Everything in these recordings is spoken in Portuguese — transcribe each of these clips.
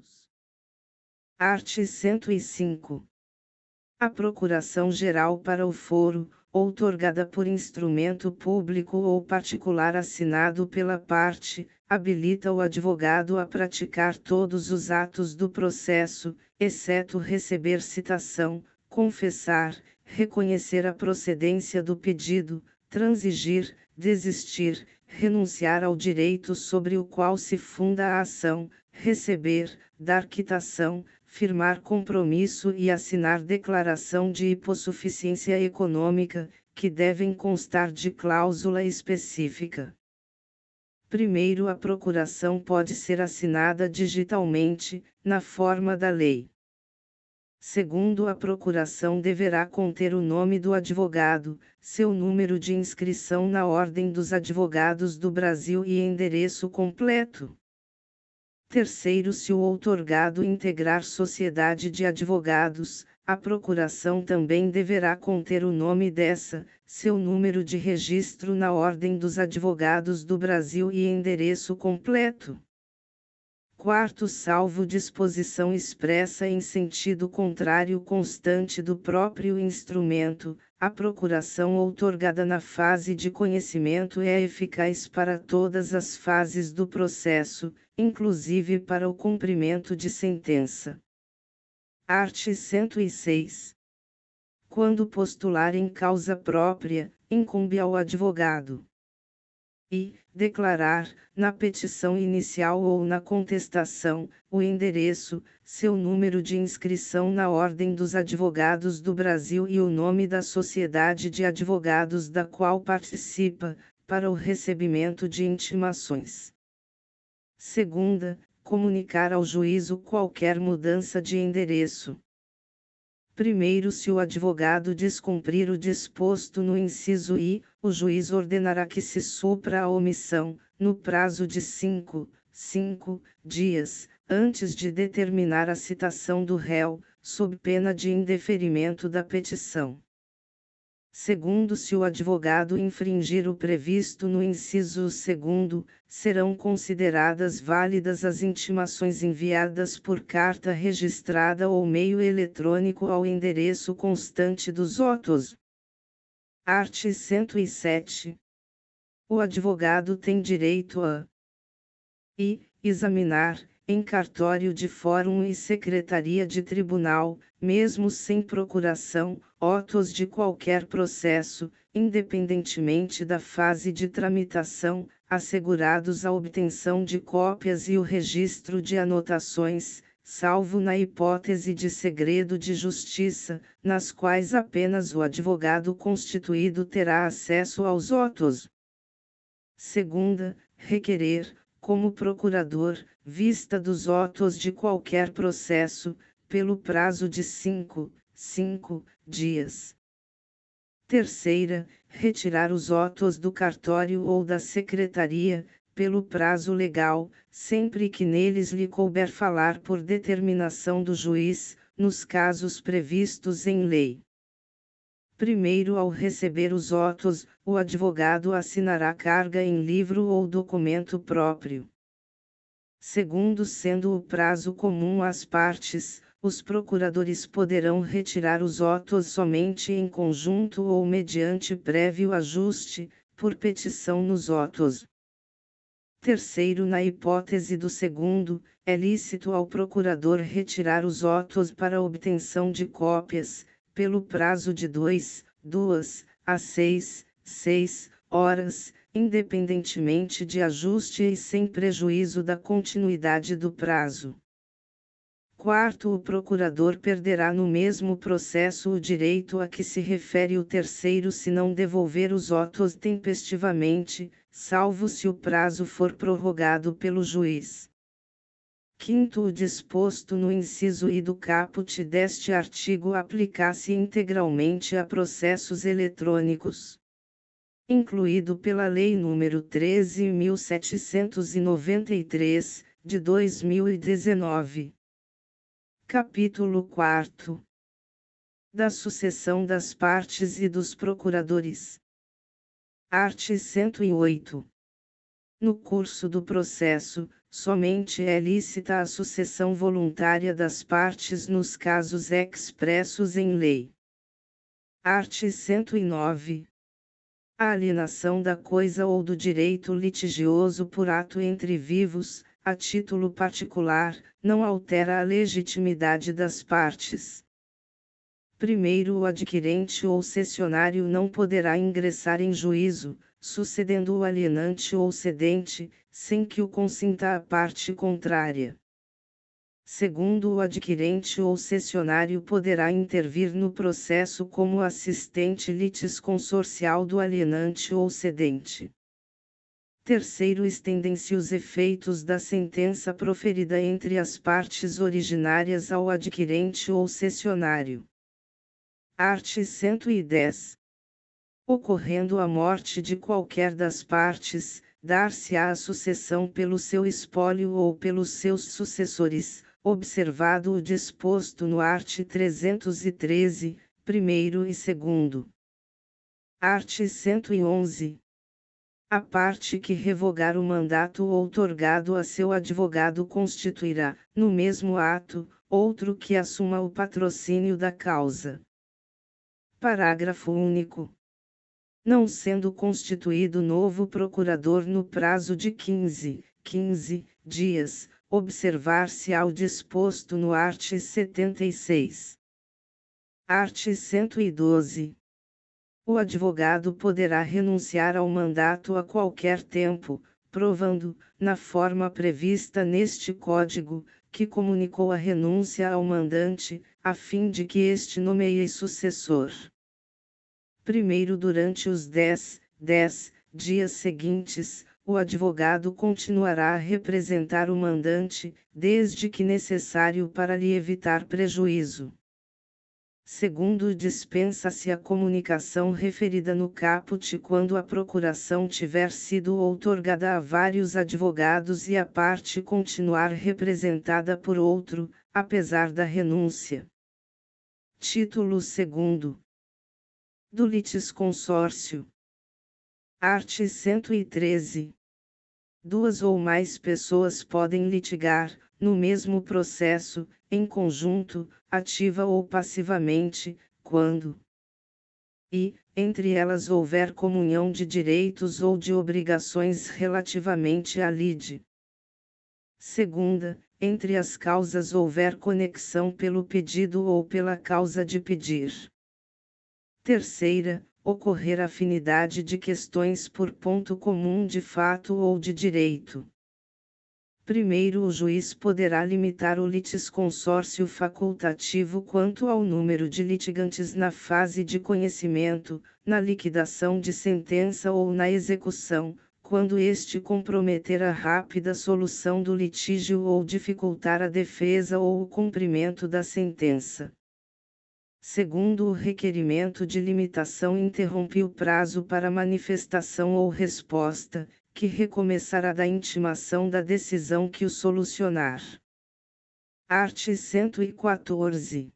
anos. Art. 105. A Procuração-Geral para o foro, outorgada por instrumento público ou particular assinado pela parte, habilita o advogado a praticar todos os atos do processo, exceto receber citação, confessar, reconhecer a procedência do pedido, transigir, desistir, renunciar ao direito sobre o qual se funda a ação, receber, dar quitação, firmar compromisso e assinar declaração de hipossuficiência econômica, que devem constar de cláusula específica. Primeiro, a procuração pode ser assinada digitalmente, na forma da lei. Segundo, a procuração deverá conter o nome do advogado, seu número de inscrição na Ordem dos Advogados do Brasil e endereço completo. Terceiro, se o outorgado integrar sociedade de advogados, a procuração também deverá conter o nome dessa, seu número de registro na Ordem dos Advogados do Brasil e endereço completo. Quarto, salvo disposição expressa em sentido contrário constante do próprio instrumento, a procuração outorgada na fase de conhecimento é eficaz para todas as fases do processo, inclusive para o cumprimento de sentença. Art. 106. Quando postular em causa própria, incumbe ao advogado e declarar, na petição inicial ou na contestação, o endereço, seu número de inscrição na Ordem dos Advogados do Brasil e o nome da sociedade de advogados da qual participa, para o recebimento de intimações. Segunda, comunicar ao juízo qualquer mudança de endereço. Primeiro, se o advogado descumprir o disposto no inciso I, o juiz ordenará que se supra a omissão, no prazo de 5 dias, antes de determinar a citação do réu, sob pena de indeferimento da petição. Segundo, se o advogado infringir o previsto no inciso 2º, serão consideradas válidas as intimações enviadas por carta registrada ou meio eletrônico ao endereço constante dos autos. Art. 107. O advogado tem direito a examinar, em cartório de fórum e secretaria de tribunal, mesmo sem procuração, autos de qualquer processo, independentemente da fase de tramitação, assegurados a obtenção de cópias e o registro de anotações, salvo na hipótese de segredo de justiça, nas quais apenas o advogado constituído terá acesso aos autos. Segunda, requerer, como procurador, vista dos autos de qualquer processo, pelo prazo de 5 dias. Terceira, retirar os autos do cartório ou da secretaria, pelo prazo legal, sempre que neles lhe couber falar por determinação do juiz, nos casos previstos em lei. Primeiro, ao receber os autos, o advogado assinará carga em livro ou documento próprio. Segundo, sendo o prazo comum às partes, os procuradores poderão retirar os autos somente em conjunto ou mediante prévio ajuste, por petição nos autos. Terceiro, na hipótese do segundo, é lícito ao procurador retirar os autos para obtenção de cópias, pelo prazo de 2 a 6 horas, independentemente de ajuste e sem prejuízo da continuidade do prazo. Quarto, o procurador perderá no mesmo processo o direito a que se refere o terceiro se não devolver os autos tempestivamente, salvo se o prazo for prorrogado pelo juiz. Quinto, o disposto no inciso I do caput deste artigo aplicar-se integralmente a processos eletrônicos, incluído pela Lei nº 13.793, de 2019. Capítulo 4. Da sucessão das partes e dos procuradores. Art. 108. No curso do processo, somente é lícita a sucessão voluntária das partes nos casos expressos em lei. Art. 109. A alienação da coisa ou do direito litigioso por ato entre vivos, a título particular, não altera a legitimidade das partes. Primeiro, o adquirente ou cessionário não poderá ingressar em juízo, sucedendo o alienante ou cedente, sem que o consinta a parte contrária. Segundo, o adquirente ou cessionário poderá intervir no processo como assistente litisconsorcial do alienante ou cedente. Terceiro, estendem-se os efeitos da sentença proferida entre as partes originárias ao adquirente ou cessionário. Art. 110. Ocorrendo a morte de qualquer das partes, dar-se-á a sucessão pelo seu espólio ou pelos seus sucessores, observado o disposto no art. 313, primeiro e segundo. Art. 111. A parte que revogar o mandato outorgado a seu advogado constituirá, no mesmo ato, outro que assuma o patrocínio da causa. Parágrafo único. Não sendo constituído novo procurador no prazo de 15 dias, observar-se-á o disposto no art. 76. Art. 112. O advogado poderá renunciar ao mandato a qualquer tempo, provando, na forma prevista neste Código, que comunicou a renúncia ao mandante, a fim de que este nomeie sucessor. Primeiro, durante os 10 dias seguintes, o advogado continuará a representar o mandante, desde que necessário para lhe evitar prejuízo. Segundo, dispensa-se a comunicação referida no caput quando a procuração tiver sido outorgada a vários advogados e a parte continuar representada por outro, apesar da renúncia. Título 2º. Do litisconsórcio. Art. 113. Duas ou mais pessoas podem litigar, no mesmo processo, em conjunto, ativa ou passivamente, quando entre elas houver comunhão de direitos ou de obrigações relativamente à lide. Segunda, entre as causas houver conexão pelo pedido ou pela causa de pedir. Terceira, ocorrer afinidade de questões por ponto comum de fato ou de direito. Primeiro, o juiz poderá limitar o litisconsórcio facultativo quanto ao número de litigantes na fase de conhecimento, na liquidação de sentença ou na execução, quando este comprometer a rápida solução do litígio ou dificultar a defesa ou o cumprimento da sentença. Segundo, o requerimento de limitação interrompe o prazo para manifestação ou resposta, que recomeçará da intimação da decisão que o solucionar. Art. 114.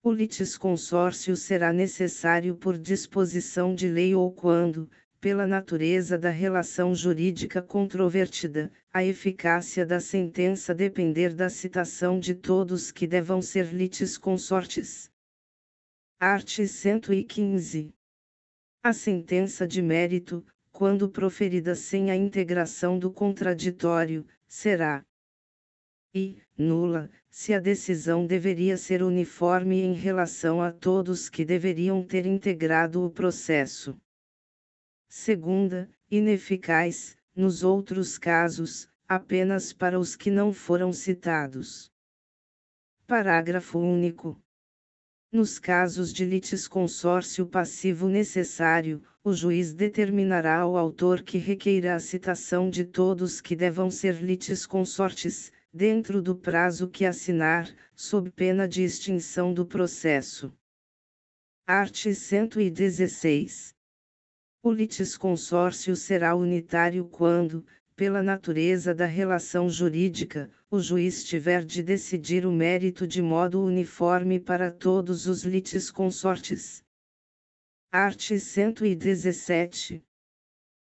O litisconsórcio será necessário por disposição de lei ou quando, pela natureza da relação jurídica controvertida, a eficácia da sentença depender da citação de todos que devam ser litisconsortes. Art. 115. A sentença de mérito, quando proferida sem a integração do contraditório, será nula, se a decisão deveria ser uniforme em relação a todos que deveriam ter integrado o processo. Segunda, ineficaz, nos outros casos, apenas para os que não foram citados. Parágrafo único. Nos casos de litisconsórcio passivo necessário, o juiz determinará ao autor que requeira a citação de todos que devam ser litisconsortes, dentro do prazo que assinar, sob pena de extinção do processo. Art. 116. O litisconsórcio será unitário quando, pela natureza da relação jurídica, o juiz tiver de decidir o mérito de modo uniforme para todos os litisconsortes. Art. 117.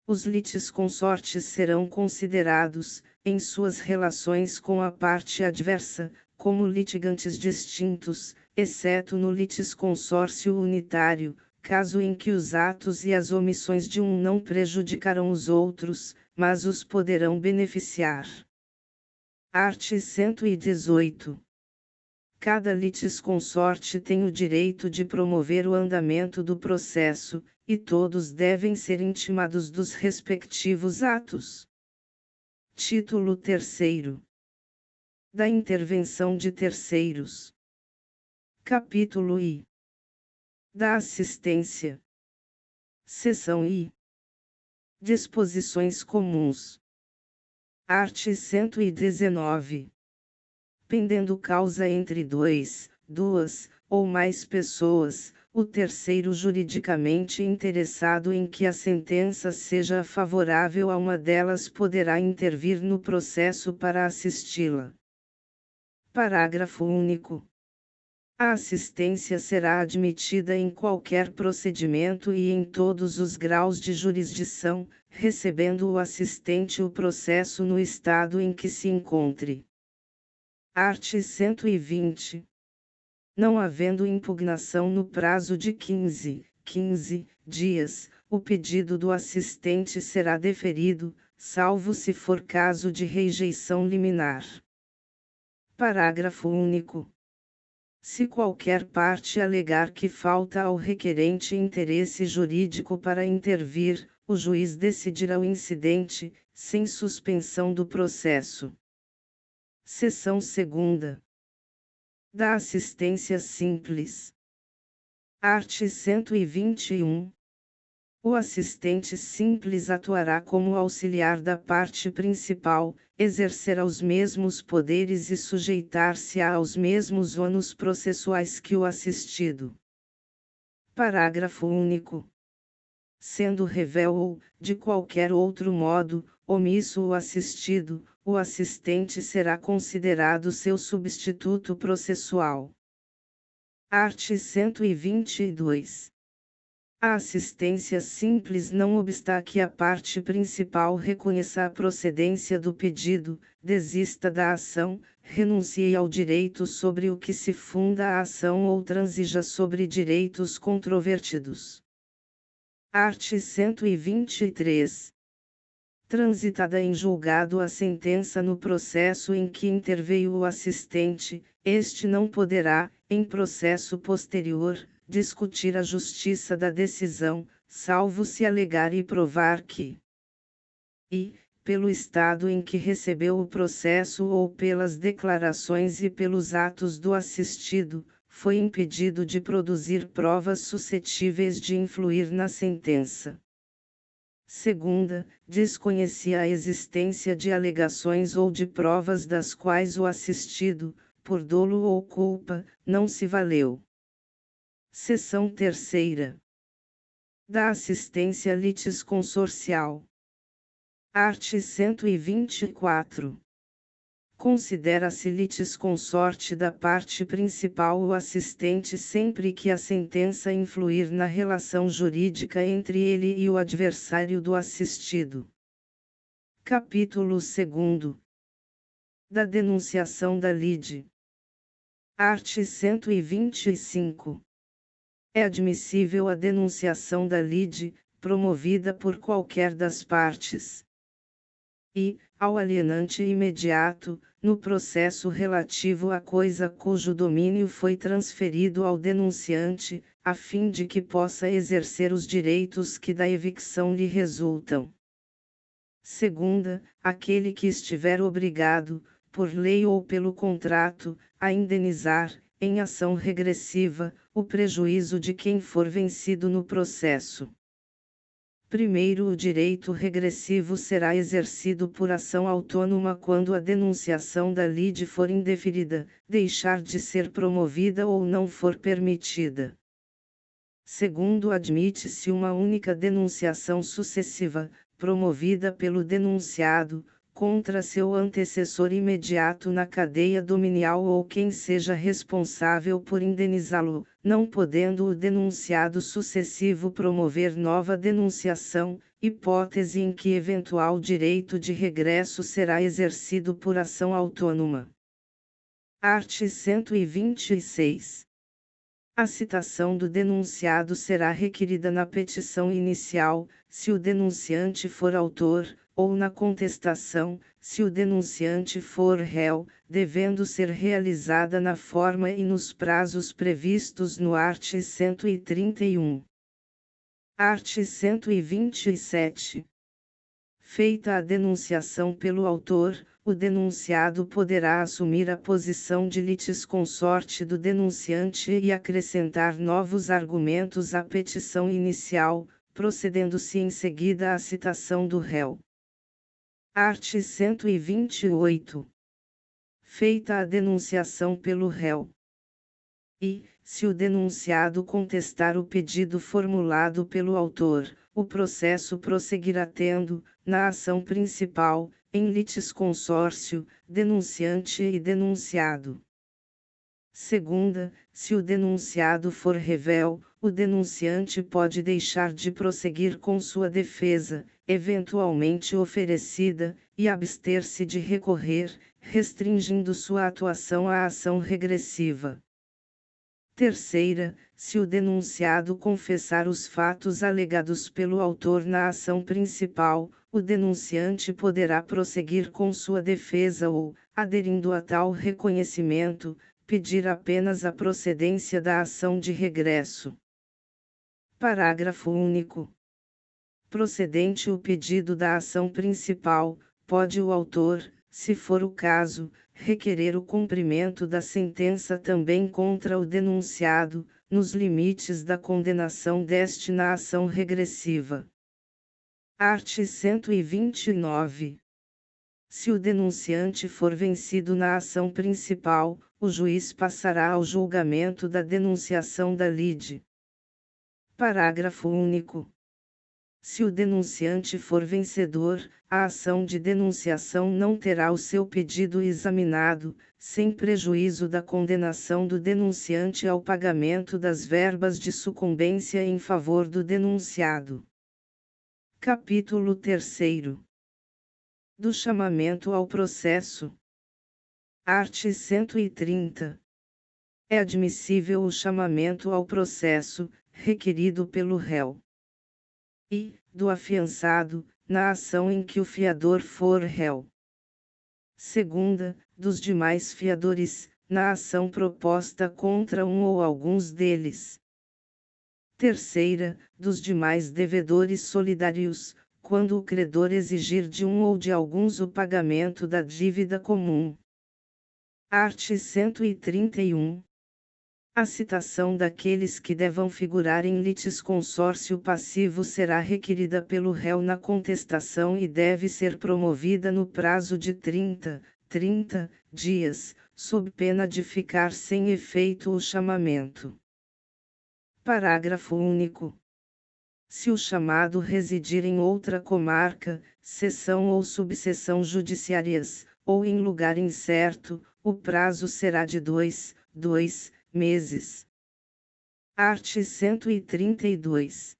Os litisconsortes serão considerados, em suas relações com a parte adversa, como litigantes distintos, exceto no litisconsórcio unitário, caso em que os atos e as omissões de um não prejudicarão os outros, mas os poderão beneficiar. Art. 118. Cada litisconsorte tem o direito de promover o andamento do processo, e todos devem ser intimados dos respectivos atos. Título 3º. Da intervenção de terceiros. Capítulo I. Da assistência. Seção I. Disposições comuns. Art. 119. Pendendo causa entre duas ou mais pessoas, o terceiro juridicamente interessado em que a sentença seja favorável a uma delas poderá intervir no processo para assisti-la. Parágrafo único. A assistência será admitida em qualquer procedimento e em todos os graus de jurisdição, recebendo o assistente o processo no estado em que se encontre. Art. 120. Não havendo impugnação no prazo de 15 dias, o pedido do assistente será deferido, salvo se for caso de rejeição liminar. Parágrafo único. Se qualquer parte alegar que falta ao requerente interesse jurídico para intervir, o juiz decidirá o incidente, sem suspensão do processo. Seção 2ª. Da assistência simples. Art. 121. O assistente simples atuará como auxiliar da parte principal, exercerá os mesmos poderes e sujeitar-se-á aos mesmos ônus processuais que o assistido. Parágrafo único. Sendo revel ou, de qualquer outro modo, omisso o assistido, o assistente será considerado seu substituto processual. Art. 122. A assistência simples não obsta que a parte principal reconheça a procedência do pedido, desista da ação, renuncie ao direito sobre o que se funda a ação ou transija sobre direitos controvertidos. Art. 123. Transitada em julgado a sentença no processo em que interveio o assistente, este não poderá, em processo posterior, discutir a justiça da decisão, salvo se alegar e provar que pelo estado em que recebeu o processo ou pelas declarações e pelos atos do assistido, foi impedido de produzir provas suscetíveis de influir na sentença. Segunda, desconhecia a existência de alegações ou de provas das quais o assistido, por dolo ou culpa, não se valeu. Seção 3ª. Da assistência litisconsorcial. Art. 124. Considera-se litisconsorte da parte principal o assistente sempre que a sentença influir na relação jurídica entre ele e o adversário do assistido. Capítulo 2. Da denunciação da lide. Art. 125. É admissível a denunciação da lide, promovida por qualquer das partes. Ao alienante imediato, no processo relativo à coisa cujo domínio foi transferido ao denunciante, a fim de que possa exercer os direitos que da evicção lhe resultam. Segunda, aquele que estiver obrigado, por lei ou pelo contrato, a indenizar, em ação regressiva, o prejuízo de quem for vencido no processo. Primeiro, o direito regressivo será exercido por ação autônoma quando a denunciação da lide for indeferida, deixar de ser promovida ou não for permitida. Segundo, admite-se uma única denunciação sucessiva, promovida pelo denunciado, contra seu antecessor imediato na cadeia dominial ou quem seja responsável por indenizá-lo, não podendo o denunciado sucessivo promover nova denunciação, hipótese em que eventual direito de regresso será exercido por ação autônoma. Art. 126. A citação do denunciado será requerida na petição inicial, se o denunciante for autor, ou na contestação, se o denunciante for réu, devendo ser realizada na forma e nos prazos previstos no art. 131. Art. 127. Feita a denunciação pelo autor, o denunciado poderá assumir a posição de litisconsorte do denunciante e acrescentar novos argumentos à petição inicial, procedendo-se em seguida à citação do réu. Art. 128. Feita a denunciação pelo réu. E, se o denunciado contestar o pedido formulado pelo autor, o processo prosseguirá tendo, na ação principal, em litisconsórcio, denunciante e denunciado. Segunda, se o denunciado for revel, o denunciante pode deixar de prosseguir com sua defesa, eventualmente oferecida, e abster-se de recorrer, restringindo sua atuação à ação regressiva. Terceira, se o denunciado confessar os fatos alegados pelo autor na ação principal, o denunciante poderá prosseguir com sua defesa ou, aderindo a tal reconhecimento, pedir apenas a procedência da ação de regresso. Parágrafo único. Procedente o pedido da ação principal, pode o autor, se for o caso, requerer o cumprimento da sentença também contra o denunciado, nos limites da condenação deste na ação regressiva. Art. 129. Se o denunciante for vencido na ação principal, o juiz passará ao julgamento da denunciação da lide. Parágrafo único. Se o denunciante for vencedor, a ação de denunciação não terá o seu pedido examinado, sem prejuízo da condenação do denunciante ao pagamento das verbas de sucumbência em favor do denunciado. Capítulo 3. Do chamamento ao processo. Art. 130. É admissível o chamamento ao processo, requerido pelo réu. E, do afiançado, na ação em que o fiador for réu. Segunda, dos demais fiadores, na ação proposta contra um ou alguns deles. Terceira, dos demais devedores solidários, quando o credor exigir de um ou de alguns o pagamento da dívida comum. Art. 131. A citação daqueles que devam figurar em litisconsórcio passivo será requerida pelo réu na contestação e deve ser promovida no prazo de 30 dias, sob pena de ficar sem efeito o chamamento. Parágrafo único. Se o chamado residir em outra comarca, seção ou subseção judiciárias, ou em lugar incerto, o prazo será de 2 meses. Art. 132.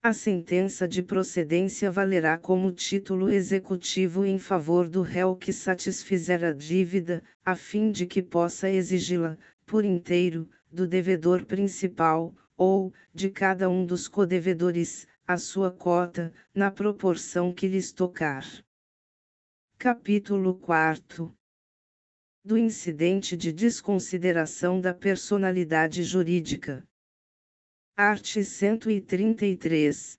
A sentença de procedência valerá como título executivo em favor do réu que satisfizer a dívida, a fim de que possa exigi-la, por inteiro, do devedor principal, ou, de cada um dos codevedores, a sua cota, na proporção que lhes tocar. Capítulo 4. Do incidente de desconsideração da personalidade jurídica. Art. 133.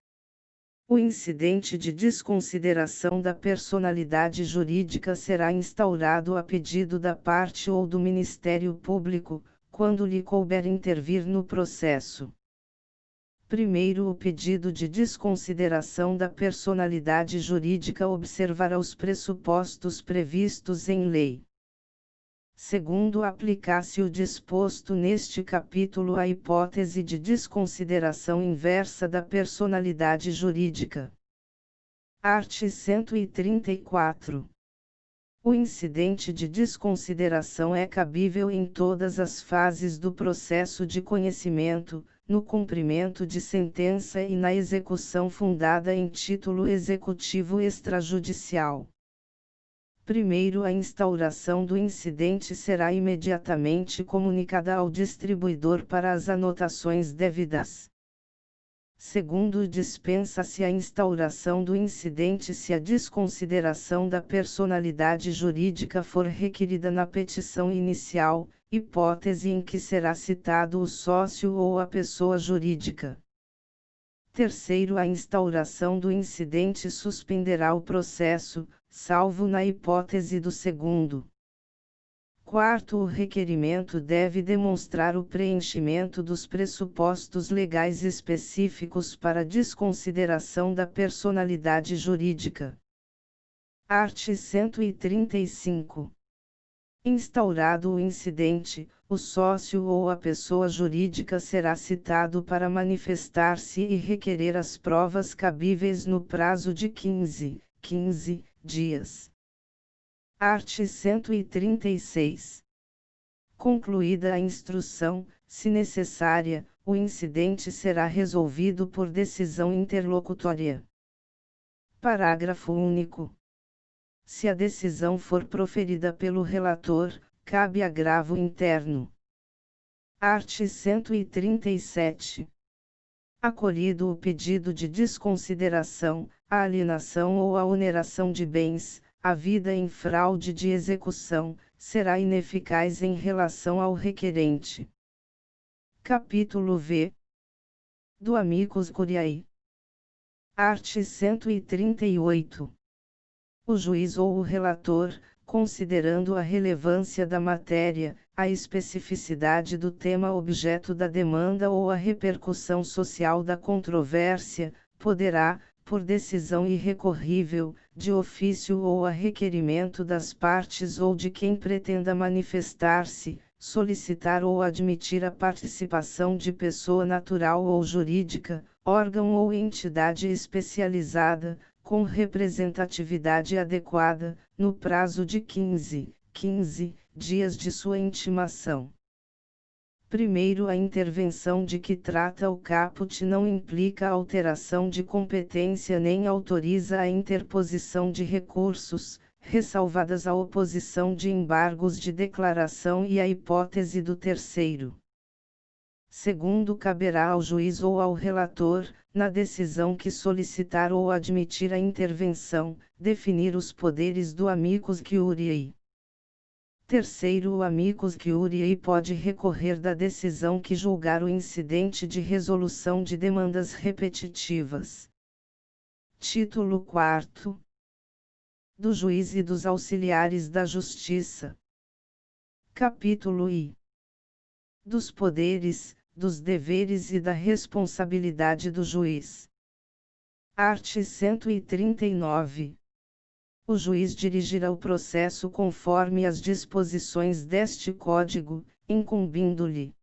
O incidente de desconsideração da personalidade jurídica será instaurado a pedido da parte ou do Ministério Público, quando lhe couber intervir no processo. Primeiro, o pedido de desconsideração da personalidade jurídica observará os pressupostos previstos em lei. Segundo, aplicar-se o disposto neste capítulo à hipótese de desconsideração inversa da personalidade jurídica. Art. 134. O incidente de desconsideração é cabível em todas as fases do processo de conhecimento, no cumprimento de sentença e na execução fundada em título executivo extrajudicial. Primeiro, a instauração do incidente será imediatamente comunicada ao distribuidor para as anotações devidas. Segundo, dispensa-se a instauração do incidente se a desconsideração da personalidade jurídica for requerida na petição inicial, hipótese em que será citado o sócio ou a pessoa jurídica. Terceiro, a instauração do incidente suspenderá o processo, salvo na hipótese do segundo. Quarto, o requerimento deve demonstrar o preenchimento dos pressupostos legais específicos para desconsideração da personalidade jurídica. Art. 135. Instaurado o incidente, o sócio ou a pessoa jurídica será citado para manifestar-se e requerer as provas cabíveis no prazo de 15 dias. Art. 136. Concluída a instrução, se necessária, o incidente será resolvido por decisão interlocutória. Parágrafo único. Se a decisão for proferida pelo relator, cabe agravo interno. Art. 137. Acolhido o pedido de desconsideração, a alienação ou a oneração de bens, a vida em fraude de execução, será ineficaz em relação ao requerente. Capítulo V. Do amicus curiae. Art. 138. O juiz ou o relator, considerando a relevância da matéria, a especificidade do tema objeto da demanda ou a repercussão social da controvérsia, poderá, por decisão irrecorrível, de ofício ou a requerimento das partes ou de quem pretenda manifestar-se, solicitar ou admitir a participação de pessoa natural ou jurídica, órgão ou entidade especializada, com representatividade adequada, no prazo de 15 dias de sua intimação. Primeiro, a intervenção de que trata o caput não implica alteração de competência nem autoriza a interposição de recursos, ressalvadas a oposição de embargos de declaração e a hipótese do terceiro. Segundo, caberá ao juiz ou ao relator, na decisão que solicitar ou admitir a intervenção, definir os poderes do amicus curiae. Terceiro, o amicus curiae pode recorrer da decisão que julgar o incidente de resolução de demandas repetitivas. Título 4. Do juiz e dos auxiliares da justiça. Capítulo I. Dos poderes, dos deveres e da responsabilidade do juiz. Art. 139. O juiz dirigirá o processo conforme as disposições deste Código, incumbindo-lhe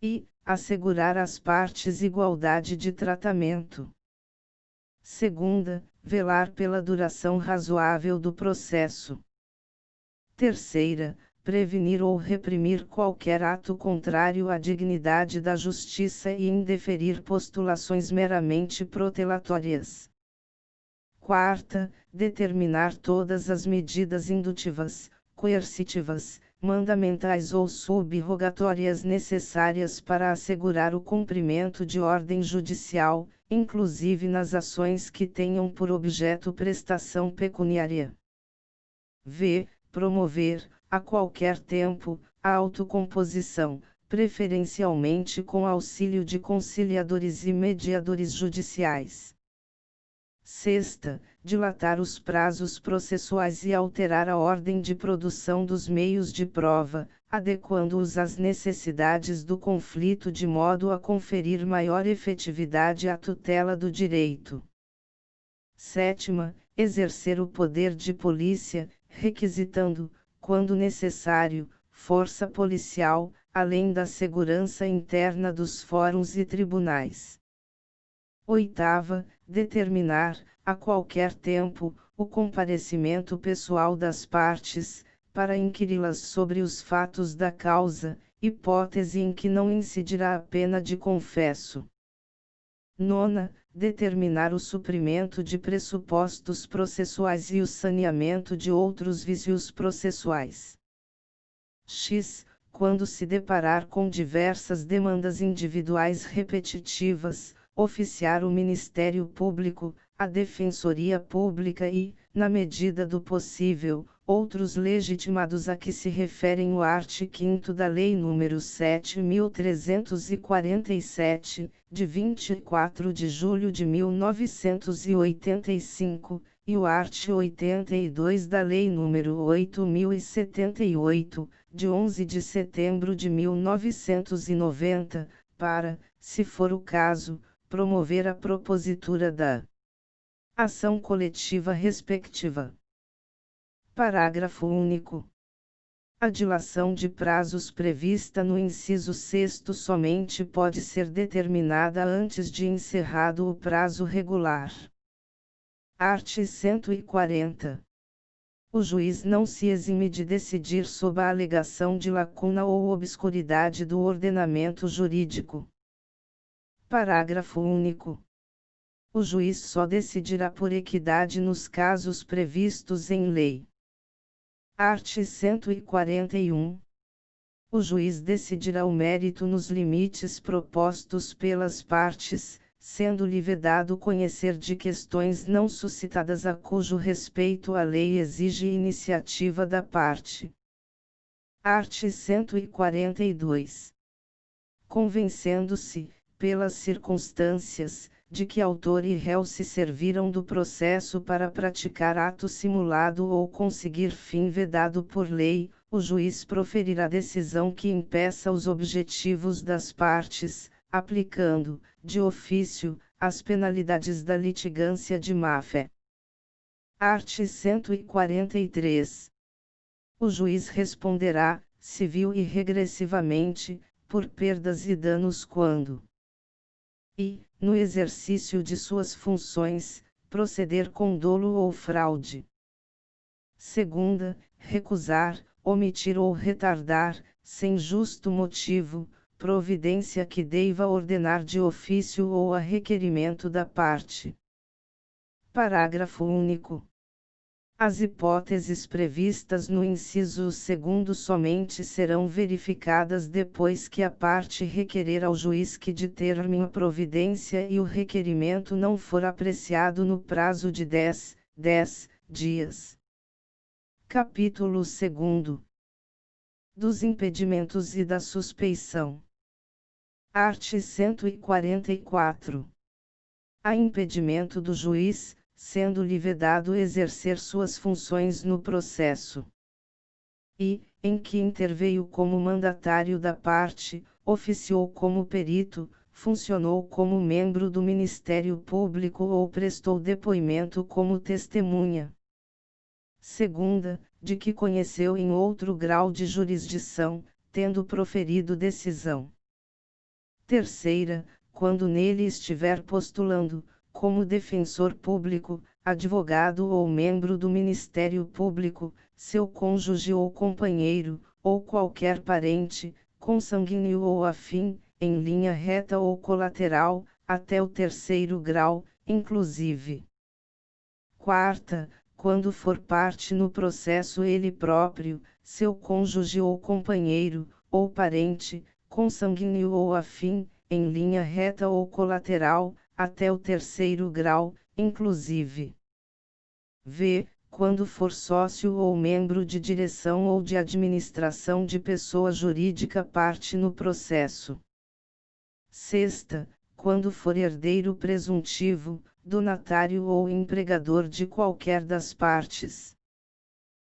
e assegurar às partes igualdade de tratamento. Segunda, velar pela duração razoável do processo. Terceira, prevenir ou reprimir qualquer ato contrário à dignidade da justiça e indeferir postulações meramente protelatórias. Quarta, determinar todas as medidas indutivas, coercitivas, mandamentais ou subrogatórias necessárias para assegurar o cumprimento de ordem judicial, inclusive nas ações que tenham por objeto prestação pecuniária. V. Promover, a qualquer tempo, a autocomposição, preferencialmente com auxílio de conciliadores e mediadores judiciais. Sexta, dilatar os prazos processuais e alterar a ordem de produção dos meios de prova, adequando-os às necessidades do conflito de modo a conferir maior efetividade à tutela do direito. Sétima, exercer o poder de polícia, requisitando, quando necessário, força policial, além da segurança interna dos fóruns e tribunais. Oitava, determinar, a qualquer tempo, o comparecimento pessoal das partes, para inquiri-las sobre os fatos da causa, hipótese em que não incidirá a pena de confesso. Nona, determinar o suprimento de pressupostos processuais e o saneamento de outros vícios processuais. X. Quando se deparar com diversas demandas individuais repetitivas, oficiar o Ministério Público, a Defensoria Pública e, na medida do possível, outros legitimados a que se referem o artigo 5º da Lei nº 7.347, de 24 de julho de 1985, e o artigo 82 da Lei nº 8.078, de 11 de setembro de 1990, para, se for o caso, promover a propositura da ação coletiva respectiva. Parágrafo único. A dilação de prazos prevista no inciso 6º somente pode ser determinada antes de encerrado o prazo regular. Art. 140. O juiz não se exime de decidir sob a alegação de lacuna ou obscuridade do ordenamento jurídico. Parágrafo único. O juiz só decidirá por equidade nos casos previstos em lei. Art. 141. O juiz decidirá o mérito nos limites propostos pelas partes, sendo-lhe vedado conhecer de questões não suscitadas a cujo respeito a lei exige iniciativa da parte. Art. 142. Convencendo-se, pelas circunstâncias, de que autor e réu se serviram do processo para praticar ato simulado ou conseguir fim vedado por lei, o juiz proferirá decisão que impeça os objetivos das partes, aplicando, de ofício, as penalidades da litigância de má-fé. Art. 143. O juiz responderá, civil e regressivamente, por perdas e danos quando e, no exercício de suas funções, proceder com dolo ou fraude. Segunda, recusar, omitir ou retardar, sem justo motivo, providência que deva ordenar de ofício ou a requerimento da parte. Parágrafo único. As hipóteses previstas no inciso 2º somente serão verificadas depois que a parte requerer ao juiz que determine a providência e o requerimento não for apreciado no prazo de 10 dias. Capítulo 2º. Dos impedimentos e da suspeição. Art. 144. Há impedimento do juiz, sendo-lhe vedado exercer suas funções no processo. E, em que interveio como mandatário da parte, oficiou como perito, funcionou como membro do Ministério Público ou prestou depoimento como testemunha. Segunda, de que conheceu em outro grau de jurisdição, tendo proferido decisão. Terceira, quando nele estiver postulando, como defensor público, advogado ou membro do Ministério Público, seu cônjuge ou companheiro, ou qualquer parente, consanguíneo ou afim, em linha reta ou colateral, até o 3º grau, inclusive. Quarta, quando for parte no processo ele próprio, seu cônjuge ou companheiro, ou parente, consanguíneo ou afim, em linha reta ou colateral, até o 3º grau, inclusive. V. Quando for sócio ou membro de direção ou de administração de pessoa jurídica parte no processo. Sexta, quando for herdeiro presuntivo, donatário ou empregador de qualquer das partes.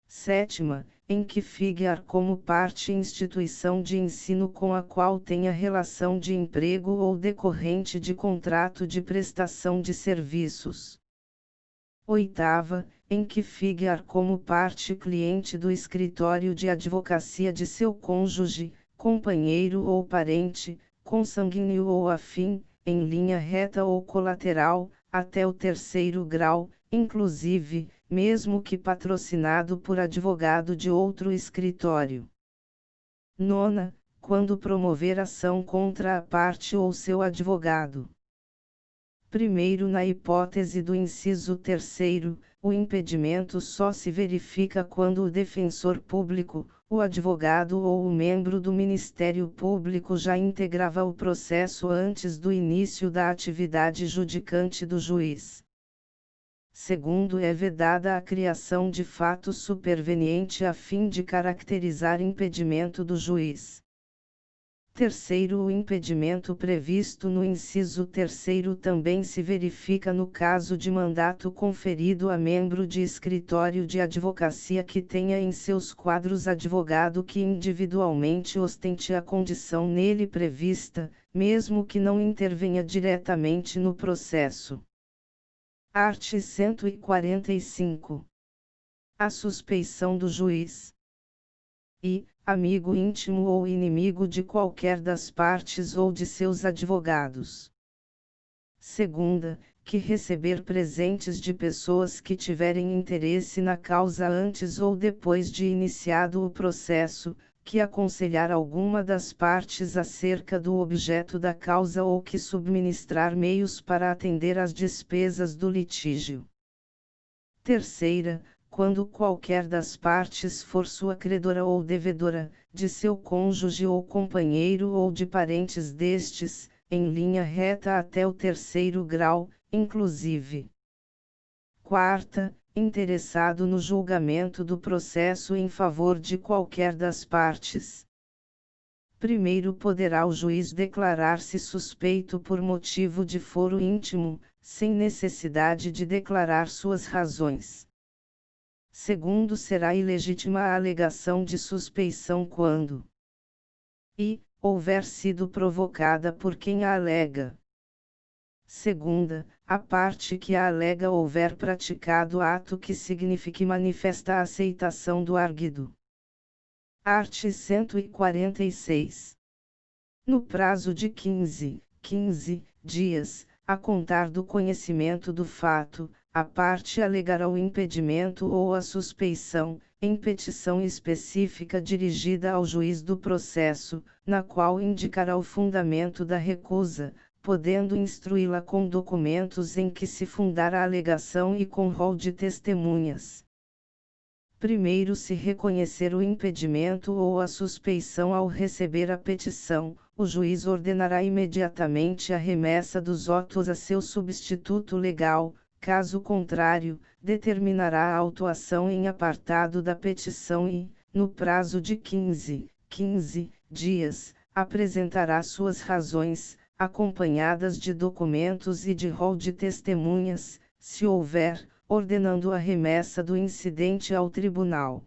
Sétima, em que figurar como parte instituição de ensino com a qual tenha relação de emprego ou decorrente de contrato de prestação de serviços. Oitava, em que figurar como parte cliente do escritório de advocacia de seu cônjuge, companheiro ou parente, consanguíneo ou afim, em linha reta ou colateral, até o 3º grau, inclusive, mesmo que patrocinado por advogado de outro escritório. Nona, quando promover ação contra a parte ou seu advogado. Primeiro, na hipótese do inciso 3º, o impedimento só se verifica quando o defensor público, o advogado ou o membro do Ministério Público já integrava o processo antes do início da atividade judicante do juiz. Segundo, é vedada a criação de fato superveniente a fim de caracterizar impedimento do juiz. Terceiro, o impedimento previsto no inciso 3º também se verifica no caso de mandato conferido a membro de escritório de advocacia que tenha em seus quadros advogado que individualmente ostente a condição nele prevista, mesmo que não intervenha diretamente no processo. Art. 145. A suspeição do juiz. Amigo íntimo ou inimigo de qualquer das partes ou de seus advogados. Segunda, que receber presentes de pessoas que tiverem interesse na causa antes ou depois de iniciado o processo, que aconselhar alguma das partes acerca do objeto da causa ou que subministrar meios para atender às despesas do litígio. Terceira, quando qualquer das partes for sua credora ou devedora, de seu cônjuge ou companheiro ou de parentes destes, em linha reta até o 3º grau, inclusive. Quarta, interessado no julgamento do processo em favor de qualquer das partes. Primeiro, poderá o juiz declarar-se suspeito por motivo de foro íntimo, sem necessidade de declarar suas razões. Segundo, será ilegítima a alegação de suspeição quando houver sido provocada por quem a alega. Segunda, a parte que a alega houver praticado ato que signifique manifesta aceitação do arguido. Art. 146. No prazo de 15 dias, a contar do conhecimento do fato, a parte alegará o impedimento ou a suspeição, em petição específica dirigida ao juiz do processo, na qual indicará o fundamento da recusa, podendo instruí-la com documentos em que se fundar a alegação e com rol de testemunhas. Primeiro, se reconhecer o impedimento ou a suspeição ao receber a petição, o juiz ordenará imediatamente a remessa dos autos a seu substituto legal. Caso contrário, determinará a autuação em apartado da petição e, no prazo de 15 dias, apresentará suas razões, acompanhadas de documentos e de rol de testemunhas, se houver, ordenando a remessa do incidente ao tribunal.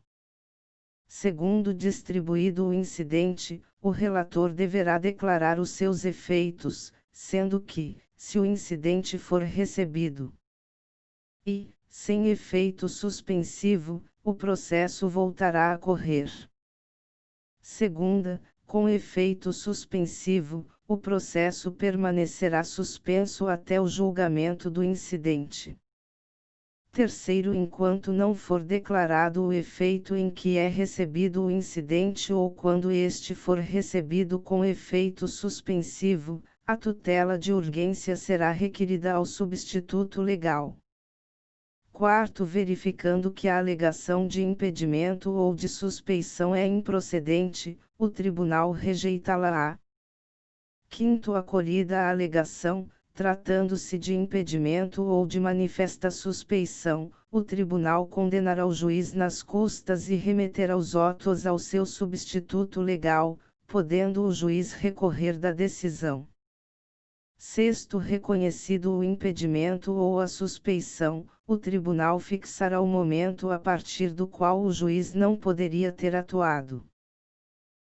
Segundo distribuído o incidente, o relator deverá declarar os seus efeitos, sendo que, se o incidente for recebido sem efeito suspensivo, o processo voltará a correr. Segunda, com efeito suspensivo, o processo permanecerá suspenso até o julgamento do incidente. Terceiro, enquanto não for declarado o efeito em que é recebido o incidente ou quando este for recebido com efeito suspensivo, a tutela de urgência será requerida ao substituto legal. Quarto, verificando que a alegação de impedimento ou de suspeição é improcedente, o tribunal rejeitá-la-á. Quinto, acolhida a alegação, tratando-se de impedimento ou de manifesta suspeição, o tribunal condenará o juiz nas custas e remeterá os autos ao seu substituto legal, podendo o juiz recorrer da decisão. Sexto, reconhecido o impedimento ou a suspeição, o tribunal fixará o momento a partir do qual o juiz não poderia ter atuado.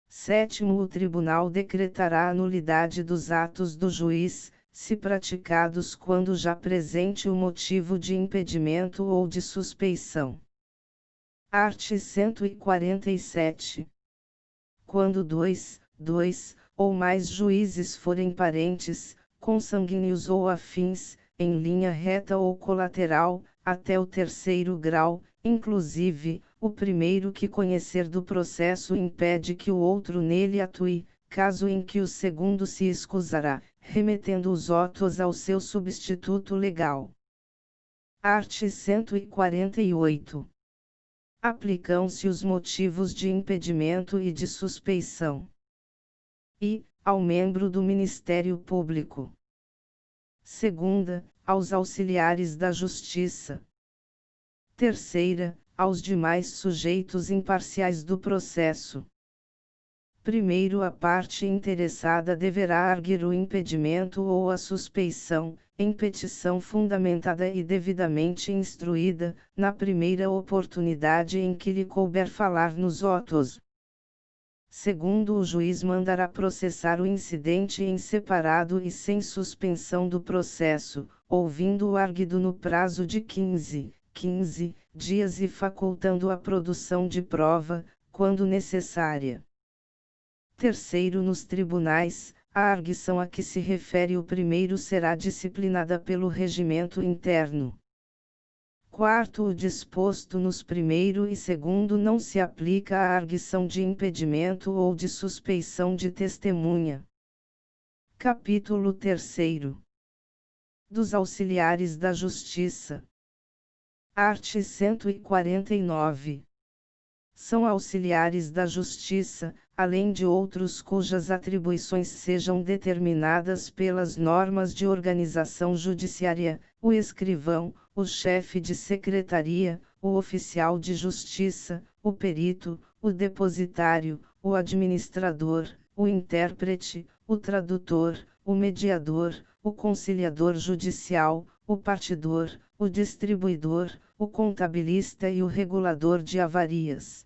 Sétimo, o tribunal decretará a nulidade dos atos do juiz, se praticados quando já presente o motivo de impedimento ou de suspeição. Art. 147. Quando dois ou mais juízes forem parentes, consanguíneos ou afins, em linha reta ou colateral, até o 3º grau, inclusive, o primeiro que conhecer do processo impede que o outro nele atue, caso em que o segundo se escusará, remetendo os autos ao seu substituto legal. Art. 148. Aplicam-se os motivos de impedimento e de suspeição. I. Ao membro do Ministério Público. Segunda, aos auxiliares da Justiça. Terceira, aos demais sujeitos imparciais do processo. Primeiro, a parte interessada deverá arguir o impedimento ou a suspeição, em petição fundamentada e devidamente instruída, na primeira oportunidade em que lhe couber falar nos autos. Segundo, o juiz mandará processar o incidente em separado e sem suspensão do processo, ouvindo o arguido no prazo de 15 dias e facultando a produção de prova, quando necessária. Terceiro, nos tribunais, a arguição a que se refere o primeiro será disciplinada pelo regimento interno. Quarto, o disposto nos primeiro e segundo não se aplica à arguição de impedimento ou de suspeição de testemunha. Capítulo 3. Dos auxiliares da Justiça. Art. 149. São auxiliares da Justiça, além de outros cujas atribuições sejam determinadas pelas normas de organização judiciária, o escrivão, o chefe de secretaria, o oficial de justiça, o perito, o depositário, o administrador, o intérprete, o tradutor, o mediador, o conciliador judicial, o partidor, o distribuidor, o contabilista e o regulador de avarias.